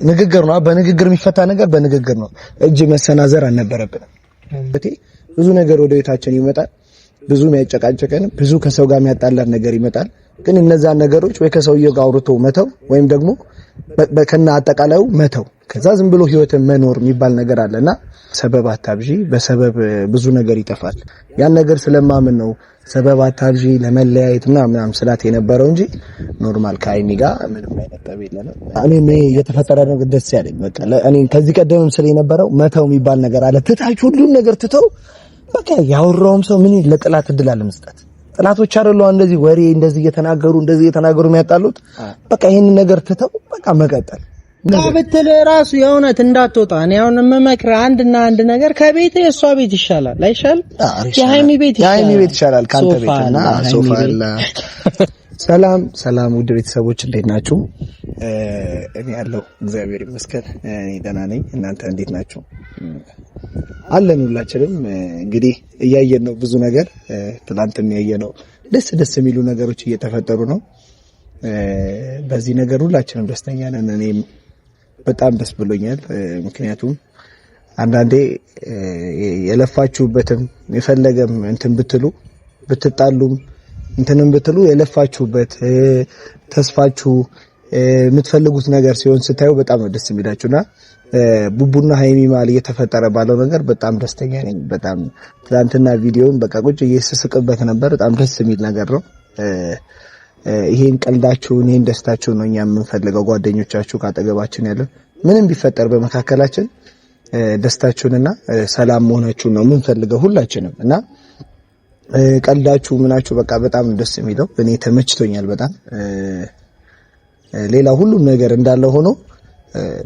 ንግግር ነው በንግግር የሚፈታ ነገር በንግግር ነው እጅ መሰናዘር አልነበረብንም ብዙ ነገር ወደ ቤታችን ይመጣል ብዙ የሚያጨቃጨቀን ብዙ ከሰው ጋር የሚያጣላን ነገር ይመጣል ግን እነዛ ነገሮች ወይ ከሰውየው ጋር አውርቶ መተው ወይም ደግሞ በከና አጠቃላዩ መተው ከዛ ዝም ብሎ ህይወትን መኖር የሚባል ነገር አለና ሰበብ አታብዢ በሰበብ ብዙ ነገር ይጠፋል ያን ነገር ስለማምን ነው ሰበብ አታብዢ ለመለያየት ምናምን ስላት የነበረው እንጂ ኖርማል ከአይሚ ጋር ምንም አይነት ጠብ የለንም እኔ የተፈጠረ ነገር ደስ ያለኝ በቃ እኔ ከዚህ ቀደምም ስለ የነበረው መተው የሚባል ነገር አለ ትታችሁ ሁሉን ነገር ትተው በቃ ያወራውም ሰው ምን ለጥላት እድል አለ መስጠት ጥላቶች አይደሉ እንደዚህ ወሬ እንደዚህ እየተናገሩ የሚያጣሉት በቃ ይሄን ነገር ትተው በቃ መቀጠል ካብተለ ራሱ የእውነት እንዳትወጣ ነው አሁን መመክራ አንድ ነገር ከቤት የሷ ቤት ይሻላል አይሻል የሃይሚ ቤት ይሻላል ካንተ ቤትና ሶፋ አለ ሰላም ውድ ቤተሰቦች እንዴት ናችሁ እኔ ያለው እግዚአብሔር ይመስገን እኔ ደህና ነኝ እናንተ እንዴት ናችሁ አለን ሁላችንም እንግዲህ እያየን ነው ብዙ ነገር ትላንትም ያየነው ደስ የሚሉ ነገሮች እየተፈጠሩ ነው በዚህ ነገር ሁላችንም ደስተኛ ነን እኔም በጣም ደስ ብሎኛል ምክንያቱም አንዳንዴ የለፋችሁበትም የፈለገም እንትን ብትጣሉም እንትንም ብትሉ የለፋችሁበት ተስፋችሁ የምትፈልጉት ነገር ሲሆን ስታዩ በጣም ነው ደስ የሚላችሁና ቡቡና ሃይሚ ማል እየተፈጠረ ባለው ነገር በጣም ደስተኛ ነኝ በጣም ትላንትና ቪዲዮውን በቃ ቁጭ እየተስቅበት ነበር በጣም ደስ የሚል ነገር ነው ይሄን ቀልዳችሁን ይሄን ደስታችሁን ነው እኛ የምንፈልገው ጓደኞቻችሁ ካጠገባችን ያለው ምንም ቢፈጠር በመካከላችን ደስታችሁንና ሰላም መሆናችሁን ነው የምንፈልገው ሁላችንም እና ቀልዳችሁ ምናችሁ በቃ በጣም ደስ የሚለው እኔ ተመችቶኛል በጣም ሌላ ሁሉም ነገር እንዳለ ሆኖ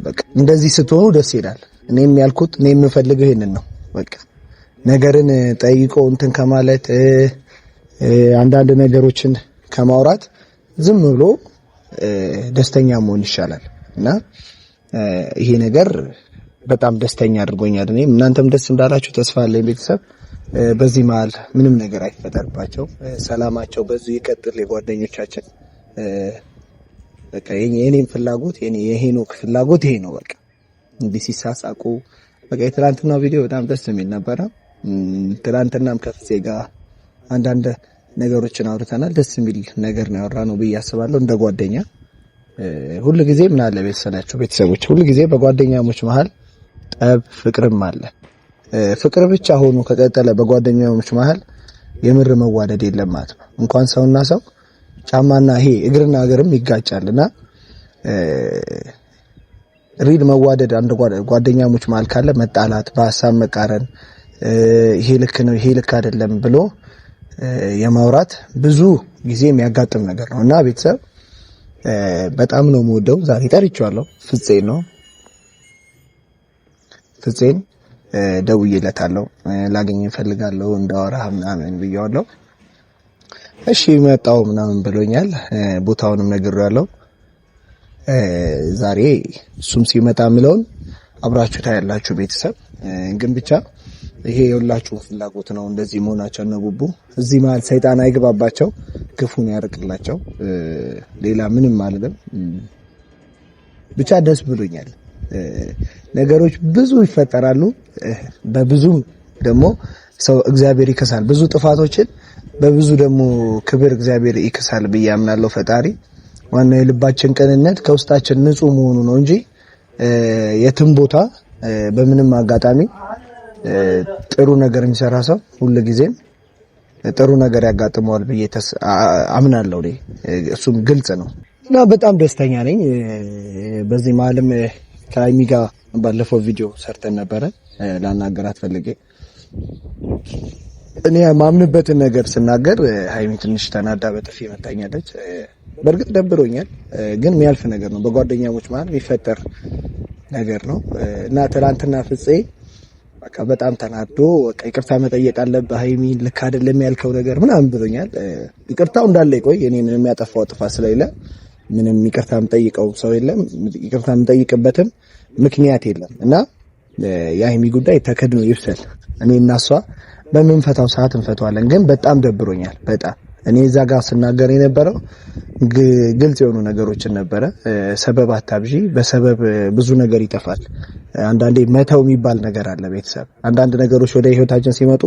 በቃ እንደዚህ ስትሆኑ ደስ ይላል እኔም ያልኩት እኔ የምፈልገው ይሄንን ነው በቃ ነገርን ጠይቆ እንትን ከማለት አንዳንድ ነገሮችን ከማውራት ዝም ብሎ ደስተኛ መሆን ይሻላል እና ይሄ ነገር በጣም ደስተኛ አድርጎኛል እኔም እናንተም ደስ እንዳላችሁ ተስፋ አለኝ ቤተሰብ በዚህ መሃል ምንም ነገር አይፈጠርባቸው ሰላማቸው በዚህ ይቀጥል የጓደኞቻችን በቃ የኔም ፍላጎት የሄኖክ ፍላጎት ይሄ ነው በቃ እንዲህ ሲሳሳቁ በቃ የትላንትናው ቪዲዮ በጣም ደስ የሚል ነበር ትላንትናም ከፍፄ ጋር አንዳንድ ነገሮችን አውርተናል ደስ የሚል ነገር ነው ያወራነው ብዬ አስባለሁ እንደ ጓደኛ ሁሉ ጊዜ ምን አለ ቤተሰቦች ሁሉ ጊዜ በጓደኛሞች መሃል ጠብ ፍቅርም አለ ፍቅር ብቻ ሆኖ ከቀጠለ በጓደኛሞች መሃል የምር መዋደድ የለም ማለት ነው እንኳን ሰውና ሰው ጫማና ይሄ እግርና እግርም ይጋጫልና ሪል መዋደድ አንድ ጓደኛሞች መሃል ካለ መጣላት በሐሳብ መቃረን ይሄ ልክ ነው ይሄ ልክ አይደለም ብሎ የማውራት ብዙ ጊዜ የሚያጋጥም ነገር ነውና ቤተሰብ በጣም ነው የምወደው ዛሬ ጠርቼዋለሁ ፍፄን ደውዬለታለሁ ላገኝ እፈልጋለሁ እንዳወራ ምናምን ብዬዋለሁ እሺ መጣው ምናምን ብሎኛል ቦታውንም ነግሬዋለሁ ዛሬ እሱም ሲመጣ ምለውን አብራችሁ ታያላችሁ ቤተሰብ ግን ብቻ ይሄ የሁላችሁ ፍላጎት ነው እንደዚህ መሆናቸው ነው ቡቡ እዚህ መሃል ሰይጣን አይገባባቸው ክፉን ያርቅላቸው ሌላ ምንም አይደለም ብቻ ደስ ብሎኛል ነገሮች ብዙ ይፈጠራሉ በብዙ ደግሞ ሰው እግዚአብሔር ይከሳል ብዙ ጥፋቶችን በብዙ ደግሞ ክብር እግዚአብሔር ይከሳል በያምናለው ፈጣሪ ዋናው የልባችን ቅንነት ከውስጣችን ንጹህ መሆኑ ነው እንጂ የትም ቦታ በምንም አጋጣሚ ጥሩ ነገር የሚሰራ ሰው ሁሉ ጊዜም ጥሩ ነገር ያጋጥመዋል ብዬ አምናለሁ እሱም ግልጽ ነው እና በጣም ደስተኛ ነኝ በዚህ መሀልም ከአይሚ ጋር ባለፈው ቪዲዮ ሰርተን ነበረ ላናገራት ፈልጌ እኔ ማምንበትን ነገር ስናገር ሃይሚ ትንሽ ተናዳ በጥፊ መታኛለች በርግጥ ደብሮኛል ግን የሚያልፍ ነገር ነው በጓደኛሞች መሃል የሚፈጠር ነገር ነው እና ትላንትና ፍፄ በቃ በጣም ተናዶ በቃ ይቅርታ መጠየቅ አለብህ ሃይሚ ልክ አይደለም ያልከው ነገር ምናምን ብሎኛል ይቅርታው እንዳለ ይቆይ እኔን የሚያጠፋው ጥፋት ስለሌለ ምንም ይቅርታ የምጠይቀው ሰው የለም ይቅርታ የምጠይቅበትም ምክንያት የለም እና የሃይሚ ጉዳይ ተከድኖ ይፍሰል እኔ እና እሷ በምንፈታው ሰዓት እንፈታዋለን ግን በጣም ደብሮኛል በጣም እኔ እዛ ጋር ስናገር የነበረው ግልጽ የሆኑ ነገሮችን ነበረ። ሰበብ አታብዢ፣ በሰበብ ብዙ ነገር ይጠፋል። አንዳንዴ መተው የሚባል ነገር አለ። ቤተሰብ አንዳንድ ነገሮች ወደ ህይወታችን ሲመጡ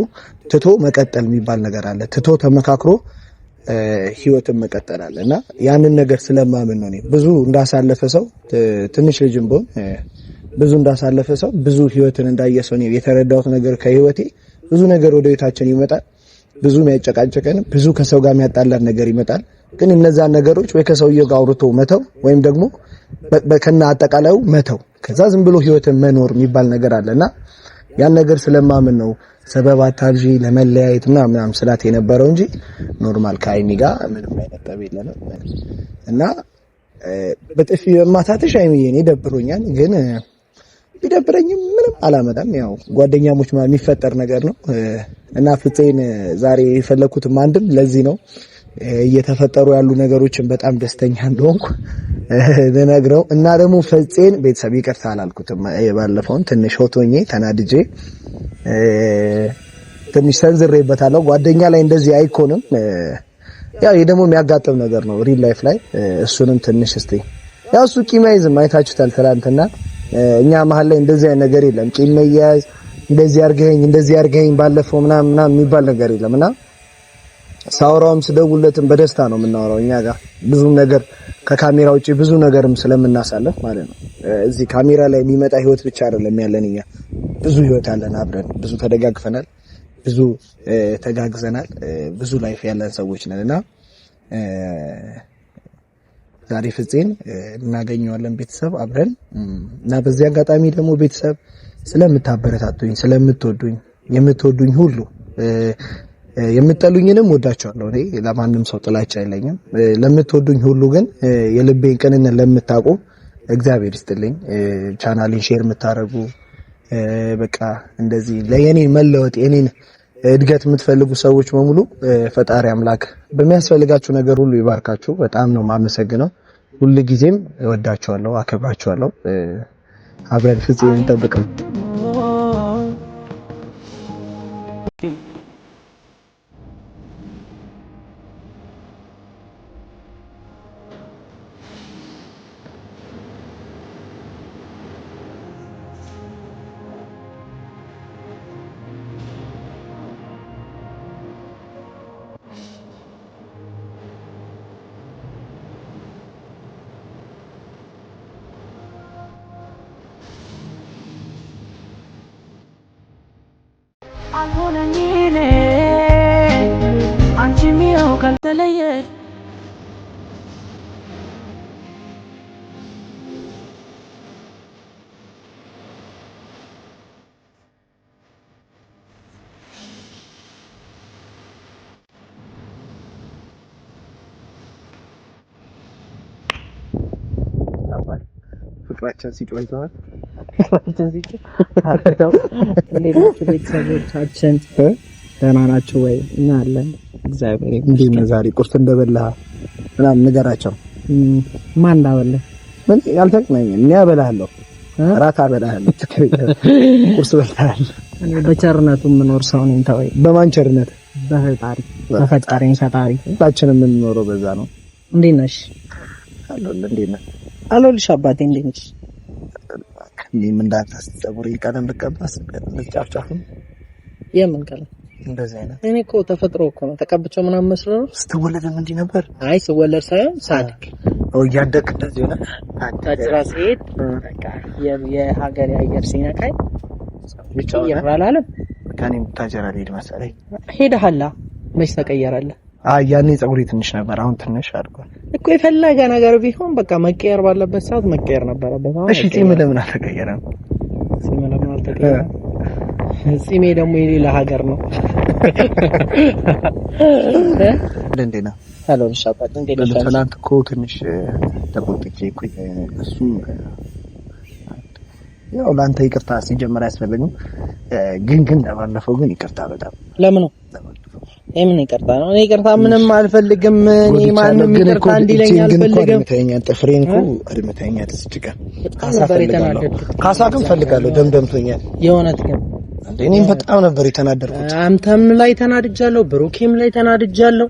ትቶ መቀጠል የሚባል ነገር አለ። ትቶ ተመካክሮ ህይወትን መቀጠል አለና ያንን ነገር ስለማምን ነው። እኔ ብዙ እንዳሳለፈ ሰው ትንሽ ልጅም ብሆን ብዙ እንዳሳለፈ ሰው ብዙ ህይወትን እንዳየሰው ነው የተረዳሁት ነገር ከህይወቴ ብዙ ነገር ወደ ህይወታችን ይመጣል። ብዙ የሚያጨቃጨቀን ብዙ ከሰው ጋር የሚያጣላን ነገር ይመጣል። ግን እነዛን ነገሮች ወይ ከሰውየው ጋር አውርቶ መተው ወይም ደግሞ በከና አጠቃላዩ መተው ከዛ ዝም ብሎ ህይወትን መኖር የሚባል ነገር አለና ያን ነገር ስለማምን ነው ሰበብ አታብዢ ለመለያየት ምናምን ስላት የነበረው እንጂ ኖርማል ከአይሚ ጋር ምንም አይነት ጠብ የለንም። እና በጥፊ በማታትሽ አይሚዬ እኔ ደብሮኛል፣ ግን ቢደብረኝም ምንም አላመጣም። ያው ጓደኛሞች ማለት የሚፈጠር ነገር ነው እና ፍፄን ዛሬ የፈለኩትም አንድም ለዚህ ነው። እየተፈጠሩ ያሉ ነገሮችን በጣም ደስተኛ እንደሆንኩ ልነግረው እና ደግሞ ፍፄን ቤተሰብ ይቅርታ አላልኩትም። ባለፈውን ትንሽ ሆቶኜ ተናድጄ ትንሽ ሰንዝሬበታለሁ። ጓደኛ ላይ እንደዚህ አይኮንም። ያው ይሄ ደግሞ የሚያጋጥም ነገር ነው ሪል ላይፍ ላይ። እሱንም ትንሽ እስቲ ያው እሱ ቂም አይዝም፣ አይታችሁታል ትናንትና። እኛ መሀል ላይ እንደዚህ አይነት ነገር የለም። ቂም መያዝ እንደዚህ አርገኝ ባለፈው ምናምን የሚባል ነገር የለምና ሳውራውም ስደውለትም በደስታ ነው የምናወራው። እኛ ጋር ብዙ ነገር ከካሜራ ውጪ ብዙ ነገርም ስለምናሳልፍ ማለት ነው። እዚህ ካሜራ ላይ የሚመጣ ህይወት ብቻ አይደለም ያለን፣ እኛ ብዙ ህይወት አለን። አብረን ብዙ ተደጋግፈናል፣ ብዙ ተጋግዘናል፣ ብዙ ላይፍ ያለን ሰዎች ነንና ዛሬ ፍፄን እናገኘዋለን ቤተሰብ አብረን እና በዚህ አጋጣሚ ደግሞ ቤተሰብ ስለምታበረታቱኝ ስለምትወዱኝ የምትወዱኝ ሁሉ የምትጠሉኝንም ወዳቸዋለሁ። እኔ ለማንም ሰው ጥላቻ የለኝም። ለምትወዱኝ ሁሉ ግን የልቤን ቅንነት ለምታውቁ እግዚአብሔር ይስጥልኝ። ቻናሌን ሼር የምታረጉ በቃ እንደዚህ ለየኔ መለወጥ የኔን እድገት የምትፈልጉ ሰዎች በሙሉ ፈጣሪ አምላክ በሚያስፈልጋችሁ ነገር ሁሉ ይባርካችሁ። በጣም ነው የማመሰግነው። ሁሉ ጊዜም እወዳችኋለሁ፣ አከብራችኋለሁ። አብረን ፍፄን እንጠብቀው። አልሆነኝኔ አንቺ ሚው ካልተለየ ፍቅራችን ሲጮህ ይዘዋል። ቤተሰቦቻችን ደህና ናቸው ወይ? እኛ አለን እግዚአብሔር ይመስገን። እንዴ ዛሬ ቁርስ እንደበላህ ምናምን ንገራቸው። ማን እንዳበላህ? ምን ያልተቀመኝ እኔ አበላሃለሁ፣ እራት አበላሃለሁ። ቁርስ በልተሃል። እኔ በቸርነቱ የምኖር ሰው ነኝ። ተወኝ። በማን ቸርነት? በፈጣሪኝ ፈጣሪ። ሁላችንም የምንኖረው በዛ ነው። እንዴት ነሽ? አለሁልህ። እንዴት ነህ? አለሁልሽ አባቴ። እንዴት ነሽ? እኔም እንዳንተስ ፀጉሬ ቀለም ልቀባስ ልጫፍጫፍም የምን ቀለም እንደዚህ አይነት እኔ እኮ ተፈጥሮ እኮ ነው ተቀብቼው ምናምን መስሎ ነው። ስትወለድም እንዲህ ነበር? አይ ስወለድ ሳይሆን ሳድግ እያደግ እንደዚህ ሆነ። ታጅራ ሲሄድ በቃ የሀገር የአየር ሲነካኝ ብቻ ይራላል። ከኔም ታጀራ ሊሄድ መሰለኝ። ሄደሃላ መች ተቀየራለህ? ያኔ ፀጉሬ ትንሽ ነበር፣ አሁን ትንሽ አድጓል እኮ። የፈለገ ነገር ቢሆን በቃ መቀየር ባለበት ሰዓት መቀየር ነበረበት። እሺ ጺም ለምን አልተቀየረም? ጺም ለምን አልተቀየረም? ጺሜ ደግሞ የሌላ ሀገር ነው። እንዴ ነው አሎ ሻባት እንዴ ነው? ትናንት እኮ ትንሽ ተቆጥቼ እኮ እሱም ያው ላንተ ይቅርታ ሲጀመር አያስፈልግም፣ ግን ለባለፈው ግን ይቅርታ በጣም ለምን ነው የምን ይቅርታ ነው? እኔ ይቅርታ ምንም አልፈልግም። እኔ ማንንም ይቅርታ እንዲለኝ አልፈልግም። ጥፍሬን እኮ አድምተኛል። እስጭቃ ካሳ ግን ፈልጋለሁ። ደምደምቶኛል። የእውነት ግን እኔም በጣም ነበር የተናደርኩት። አንተም ላይ ተናድጃለሁ፣ ብሩኬም ላይ ተናድጃለሁ።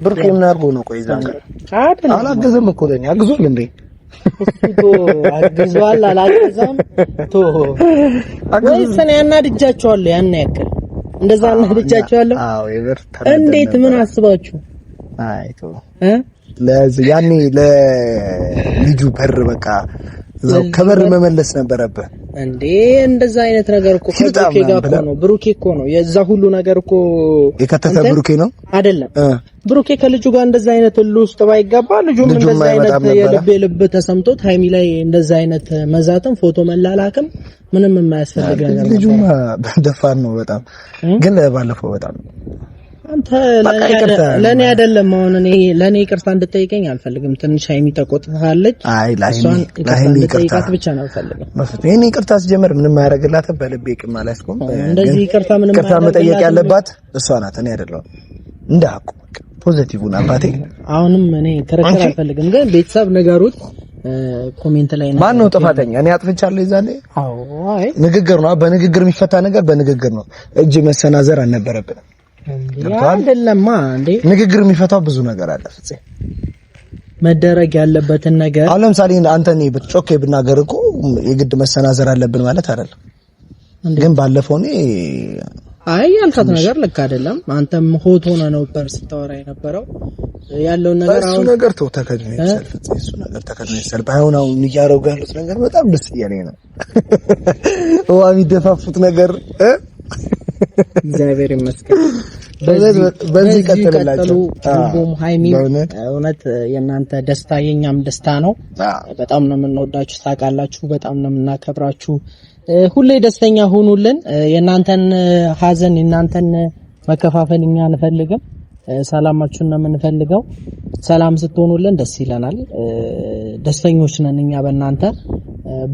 ብሩኬ ምን አድርጎ ነው? ቆይ ዛን አላገዘም እኮ ለኛ አግዟል እንዴ? እሱ አግዟል አላገዛም ቶ ወይስ እኔ ያናድጃቸዋለሁ? ያን ያክል እንደዛ ያናድጃቸዋለሁ? አዎ ይበር እንዴት ምን አስባችሁ? አይ ቶ ያኔ ለልጁ በር በቃ እዛው ከበር መመለስ ነበረብህ እንዴ። እንደዛ አይነት ነገር እኮ ከብሩኬ ጋር እኮ ነው። ብሩኬ እኮ ነው የዛ ሁሉ ነገር እኮ የከተተ ብሩኬ ነው አይደለም። ብሩኬ ከልጁ ጋር እንደዛ አይነት ሁሉ ውስጥ ባይገባ ልጁም እንደዛ አይነት የልብ ተሰምቶት ሃይሚ ላይ እንደዛ አይነት መዛትም ፎቶ መላላክም ምንም የማያስፈልግ ነገር ነው። ልጁማ ደፋን ነው በጣም ግን ባለፈው በጣም አንተ ለኔ አይደለም አሁን እኔ ለኔ ይቅርታ እንድጠይቀኝ አልፈልግም። ትንሽ ሃይሚ ተቆጥታለች። አይ ለሃይሚ ይቅርታ ብቻ ነው ፈልገው ማለት እኔ ይቅርታ ሲጀምር ምንም አያረግላትም። በልቤ ቅም አላስቆም። እንደዚህ ይቅርታ ምንም ይቅርታ መጠየቅ ያለባት እሷ ናት፣ እኔ አይደለም። እንዳቁ ፖዚቲቭውን አባቴ አሁንም እኔ ክርክር አልፈልግም። ግን ቤተሰብ ነገሩት ኮሜንት ላይ ነው። ማን ነው ጥፋተኛ? እኔ አጥፍቻለሁ ይዛኔ? አዎ አይ ንግግር ነው። በንግግር የሚፈታ ነገር በንግግር ነው። እጅ መሰናዘር አልነበረብንም። አይደለማ እንዴ ንግግር የሚፈታው ብዙ ነገር አለ። ፍፄ መደረግ ያለበትን ነገር አሁን ለምሳሌ አንተ እኔ ብትጮኬ ብናገር እኮ የግድ መሰናዘር አለብን ማለት አይደለም። ግን ባለፈው እኔ አይ ያልካት ነገር ልክ አይደለም። አንተም ሆት ሆነ ነው ፐርስ ታወራ የነበረው ያለው ነገር አሁን እሱ ነገር ተከድነ ይሰል ፍፄ እሱ ነገር ተከድነ ይሰል ባይሆን አሁን እያረጉ ያሉት ነገር በጣም ደስ እያለኝ ነው። ዋሚ ደፋፉት ነገር እግዚአብሔር ይመስገን። በዚህ ቀጥላላችሁ። ሁሉም ሃይሚ እውነት የእናንተ ደስታ የኛም ደስታ ነው። በጣም ነው የምንወዳችሁ ታውቃላችሁ። በጣም ነው የምናከብራችሁ። ሁሌ ደስተኛ ሁኑልን። የእናንተን ሀዘን የእናንተን መከፋፈል እኛ አንፈልግም። ሰላማችሁን ነው የምንፈልገው። ሰላም ስትሆኑልን ደስ ይለናል። ደስተኞች ነን እኛ በእናንተ።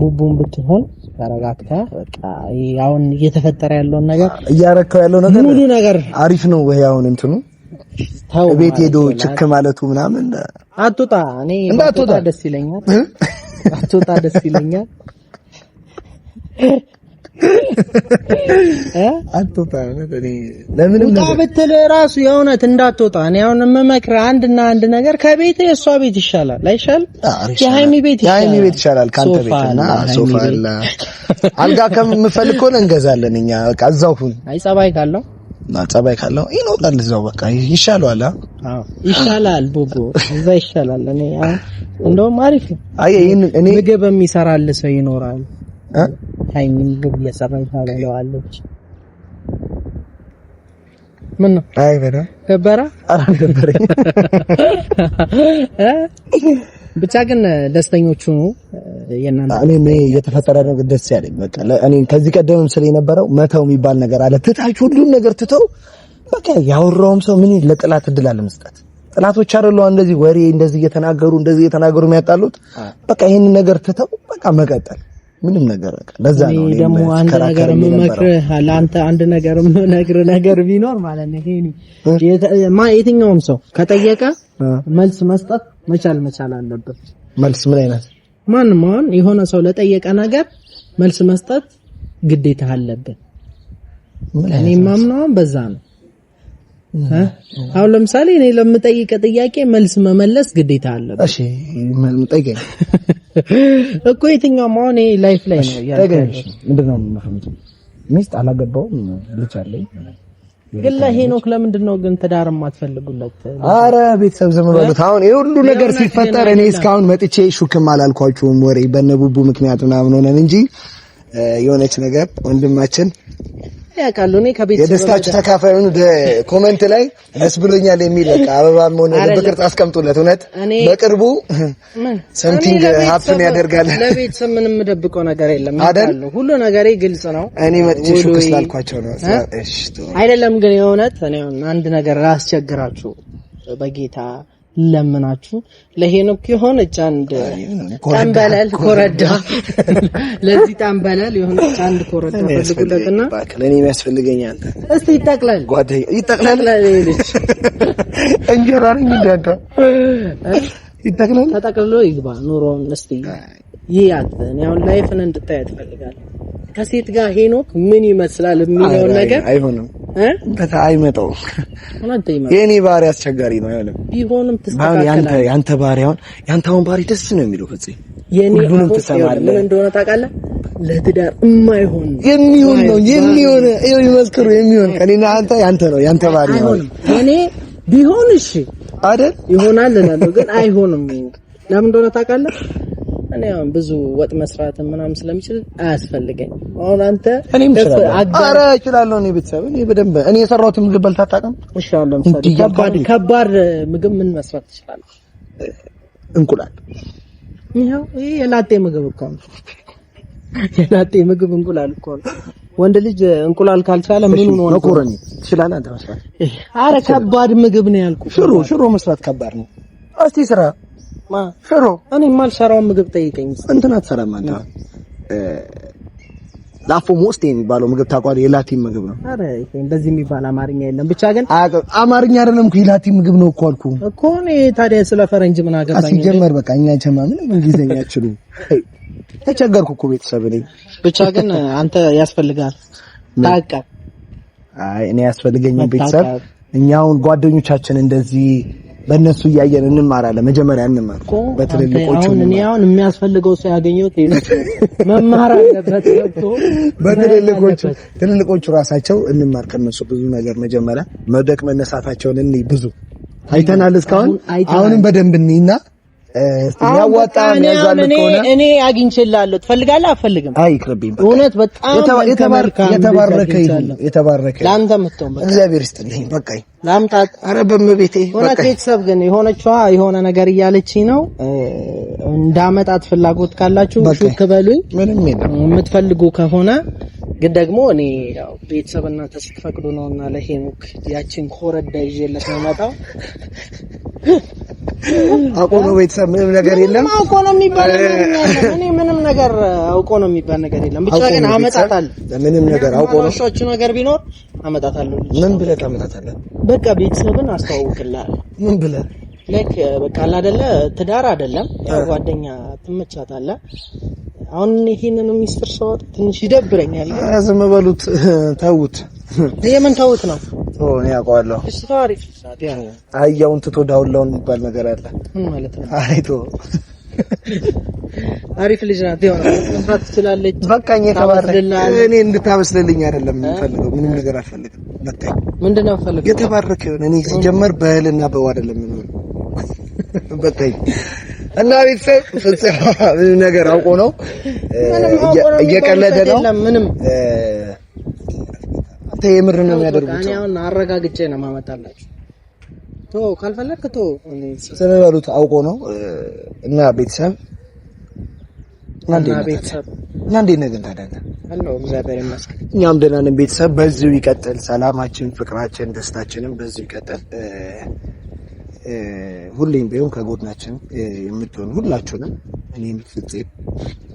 ቡቡም ብትሆን ተረጋግታ በቃ አሁን እየተፈጠረ ያለውን ነገር እያረከው ያለው ነገር ሙሉ ነገር አሪፍ ነው ወይ? አሁን እንትኑ ቤት ሄዶ ችክ ማለቱ ምናምን አትወጣ። እኔ እንዳትወጣ ደስ ይለኛል። አትወጣ ደስ ይለኛል። አትወጣ እኔ ለምንም ነገር ብትል ራሱ የእውነት እንዳትወጣ። እኔ አሁን የምመክርህ አንድና አንድ ነገር ከቤት የሷ ቤት ይሻላል አይሻል? የሃይሚ ቤት ይሻላል ካንተ ቤትና ሶፋ አለ። አልጋ ከምፈልግ ከሆነ እንገዛለን እኛ በቃ እዛው ሁን። አይ ጸባይ ካለው ይኖራል እዛው በቃ ይሻላል። አዎ ይሻላል። ቡቡ እዛ ይሻላል። እኔ እንደውም አሪፍ አይ እኔ ምግብ የሚሰራል ሰው ይኖራል። ሃይሚ ምግብ እየሰራች ታለዋለች። ምን ነው አይ በራ ከበራ አራገበረኝ ብቻ ግን ደስተኞቹ ነው የናንተ። እኔ የተፈጠረ ነገር ደስ ያለኝ በቃ እኔ ከዚህ ቀደምም ስለ የነበረው መተው የሚባል ነገር አለ። ትታችሁ ሁሉን ነገር ትተው በቃ ያወራውም ሰው ምን ለጥላት እድል አለ መስጠት። ጥላቶች አይደሉ እንደዚህ ወሬ እንደዚህ እየተናገሩ የሚያጣሉት። በቃ ይሄን ነገር ትተው በቃ መቀጠል ምንም ነገር በቃ ለዛ ነው። እኔ ደግሞ አንድ ነገር መመክርህ ለአንተ አንድ ነገር የምነግርህ ነገር ቢኖር ማለት ነው ይሄ የትኛውም ሰው ከጠየቀ መልስ መስጠት መቻል አለበት። መልስ ምን አይነት ማንም አሁን የሆነ ሰው ለጠየቀ ነገር መልስ መስጠት ግዴታ አለበት። እኔ ማምነው በዛ ነው። አሁን ለምሳሌ እኔ ለምጠይቅ ጥያቄ መልስ መመለስ ግዴታ አለበት። እሺ ጠይቀኝ እኮ የትኛውም አሁን ላይፍ ላይ ነው ያለው። ምንድነው የምፈምተው? ሚስት አላገባውም ልጅ አለኝ። ግን ለሄኖክ ለምንድነው ግን ትዳር የማትፈልጉለት? አረ ቤተሰብ ዝም ብሉት። አሁን ይሄ ሁሉ ነገር ሲፈጠር እኔ እስካሁን መጥቼ ሹክም አላልኳችሁም። ወሬ በነቡቡ ምክንያት ምናምን ሆነን እንጂ የሆነች ነገር ወንድማችን ያውቃሉ። እኔ ከቤተሰብ የደስታችሁ ተካፋይ ሆኑ። ኮሜንት ላይ ደስ ብሎኛል የሚል በቃ አበባም ሆነ በቅርጽ አስቀምጡለት። እውነት በቅርቡ ሰምቲንግ ሀፕን ያደርጋል። ለቤተሰብ ምንም ደብቀው ነገር የለም አይደል? ሁሉ ነገሬ ግልጽ ነው። እኔ መጥቼ ሹክ ስላልኳቸው ነው። እሺ አይደለም ግን የእውነት እኔ አንድ ነገር ላስቸግራችሁ በጌታ ለምናችሁ ለሄኖክ የሆነች አንድ ጠንበለል ኮረዳ ለዚህ ጠንበለል የሆነች አንድ ኮረዳ ፈልጉለትና ለኔ የሚያስፈልገኛል። እስቲ ይጠቅላል ጓደኛ ይጠቅላል ለልጅ እንጀራ ነኝ እንዳንተ ይጠቅላል ተጠቅልሎ ይግባ ኑሮን እስቲ ይያት። እኔ አሁን ላይፍን እንድታያት ፈልጋለሁ። ከሴት ጋር ሄኖክ ምን ይመስላል የሚለው ነገር አይሆንም። አይመጣውም። የኔ ባህሪ አስቸጋሪ ነው አይሆንም። ቢሆንም ተስተካከለ። ያንተ ባህሪ ያንተውን ባህሪ ደስ ነው የሚለው ፍፄ። ሁሉንም ትሰማለህ። ምን እንደሆነ ታውቃለህ? ለትዳር የማይሆን ነው የሚሆን ይመስክሩ የሚሆን ከኔና ያንተ ነው ያንተ ባህሪ ነው። እኔ ቢሆን እሺ አይደል ይሆናል እላለሁ፣ ግን አይሆንም። ለምን እንደሆነ ታውቃለህ? እኔ አሁን ብዙ ወጥ መስራት ምናምን ስለሚችል አያስፈልገኝ። አሁን አንተ ኧረ እችላለሁ። እኔ ቤተሰብ እኔ በደንብ እኔ የሰራሁት ምግብ በልታ አታውቅም? ኢንሻአላህ ለምሳሌ ከባድ ምግብ ምን መስራት ትችላለህ? እንቁላል። ይሄ የላጤ ምግብ እኮ ነው። የላጤ ምግብ እንቁላል እኮ ነው። ወንድ ልጅ እንቁላል ካልቻለ ምኑ ነው? መኮረኒ ትችላለህ አንተ መስራት? ኧረ ከባድ ምግብ ነው ያልኩህ። ሽሮ መስራት ከባድ ነው። እስቲ ስራ ሽሮ። እኔ የማልሰራውን ምግብ ጠይቀኝ። እንትን አትሰራም አንተ። ላፎ ሞስት የሚባለው ምግብ ታውቀዋለህ? የላቲን ምግብ ነው። አረ እንደዚህ የሚባል አማርኛ የለም። ብቻ ግን አማርኛ አይደለም እኮ የላቲን ምግብ ነው እኮ አልኩህ እኮ። እኔ ታዲያ ስለ ፈረንጅ ምን አገባኝ? ሲጀመር በቃ እኛ ጀማ ምንም እንግሊዘኛ አይችሉም። ተቸገርኩ እኮ ቤተሰብ ነኝ። ብቻ ግን አንተ ያስፈልጋል ታውቃ። አይ እኔ ያስፈልገኛል ቤተሰብ። እኛውን ጓደኞቻችን እንደዚህ በእነሱ እያየን እንማራለን። መጀመሪያ እንማር በትልልቆቹ። አሁን የሚያስፈልገው ሰው ያገኘሁት መማር አለበት ገብቶ ትልልቆቹ ራሳቸው እንማር ከነሱ ብዙ ነገር። መጀመሪያ መውደቅ መነሳታቸውን ብዙ አይተናል እስካሁን። አሁንም በደንብ እንይና ያዋጣ የሚያዛልቅ ከሆነ እኔ አግኝቼልሃለሁ። ትፈልጋለህ? አትፈልግም? አይ ይቅርብኝ። እውነት በጣም የተባረከ ለአንተ የምትሆን እግዚአብሔር ይስጥልኝ። በቃኝ ላምጣት። ኧረ በመቤቴ እውነት ቤተሰብ ግን የሆነችዋ የሆነ ነገር እያለችኝ ነው። እንዳመጣት ፍላጎት ካላችሁ ሹክ በሉኝ። ምንም የለም የምትፈልጉ ከሆነ ግን ደግሞ እኔ ያው ቤተሰብና ተስፈቅዱ ነውና ለሄኖክ ያችን ኮረዳ ይዤለት ነው መጣው። አውቆ ነው ቤተሰብ ምንም ነገር የለም። አውቆ ነው የሚባል ነገር የለም። እኔ ምንም ነገር አውቆ ነው የሚባል ነገር የለም። ብቻ ግን አመጣታለሁ። ምንም ነገር አውቆ ነው። ሾቹ ነገር ቢኖር አመጣታለሁ። ምን ብለህ ታመጣታለህ? በቃ ቤተሰብን አስተዋውቅልሃለሁ። ምን ብለህ ለክ በቃ አይደለ ትዳር አይደለም ያው ጓደኛ ትመቻታለህ። አሁን ይሄንን ሚስጥር ሰው ትንሽ ይደብረኛል። ዝም በሉት ተውት። የምን ተውት ነው? እኔ አውቀዋለሁ። እሺ ታሪፍ አህያውን ትቶ ዳውላውን የሚባል ነገር አለ። ምን ማለት ነው? አይቶ አሪፍ ልጅ ናት። ያው መስራት ትችላለች። በቃኝ። እኔ እንድታበስልልኝ አይደለም የምፈልገው። ምንም ነገር አልፈልግም። በቃኝ። ምንድነው ፈልገው? የተባረከ ይሁን። እኔ ሲጀመር በእህልና በውሃ አይደለም የምኖረው። በቃኝ። እና ቤተሰብ ፍጹም ምንም ነገር አውቆ ነው እየቀለደ ነው። ምንም አንተ የምር ነው የሚያደርጉት። እኔ አሁን አረጋግጬ ነው ማመጣላችሁ። ካልፈለክ እኔ ስለበሉት አውቆ ነው። እና ቤተሰብ እንዴት ነገር ታደርጋ አለው። እግዚአብሔር ይመስገን እኛም ደህና ነን። ቤተሰብ በዚሁ ይቀጥል። ሰላማችን፣ ፍቅራችን፣ ደስታችንም በዚሁ ይቀጥል። ሁሌም ቢሆን ከጎናችን የምትሆኑ ሁላችሁንም እኔም ፍፄም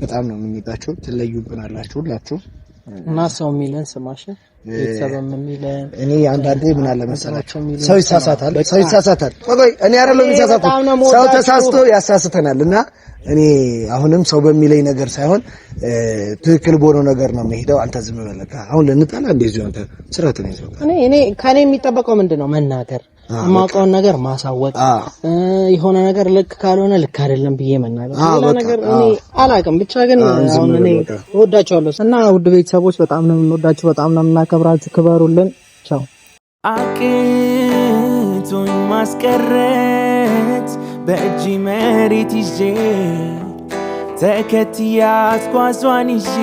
በጣም ነው የምንወዳችሁ። ትለዩብናላችሁ ሁላችሁ እና ሰው የሚለን ስማሽ ቤተሰብም የሚለን እኔ አንዳንዴ ምን አለ መሰላችሁ ሰው ይሳሳታል። ቆይ እኔ አይደለም የሚሳሳተው ሰው ተሳስቶ ያሳስተናል። እና እኔ አሁንም ሰው በሚለኝ ነገር ሳይሆን ትክክል በሆነው ነገር ነው የምሄደው። አንተ ዝም በለካ አሁን ለንጣላ እንደዚህ አንተ ስራት ነው ይዘው እኔ ከኔ የሚጠበቀው ምንድነው መናገር፣ የማውቀውን ነገር ማሳወቅ፣ የሆነ ነገር ልክ ካልሆነ ልክ አይደለም ብዬ መናገር። ሌላ ነገር እኔ አላውቅም። ብቻ ግን አሁን እኔ እወዳቸዋለሁ እና ውድ ቤተሰቦች በጣም ነው የምንወዳችሁ፣ በጣም ነው የምናከብራችሁ። ክበሩልን። ቻው። አቅቶኝ ማስቀረት በእጅ መሬት ይዤ ተከትያት ጓዟን ይዤ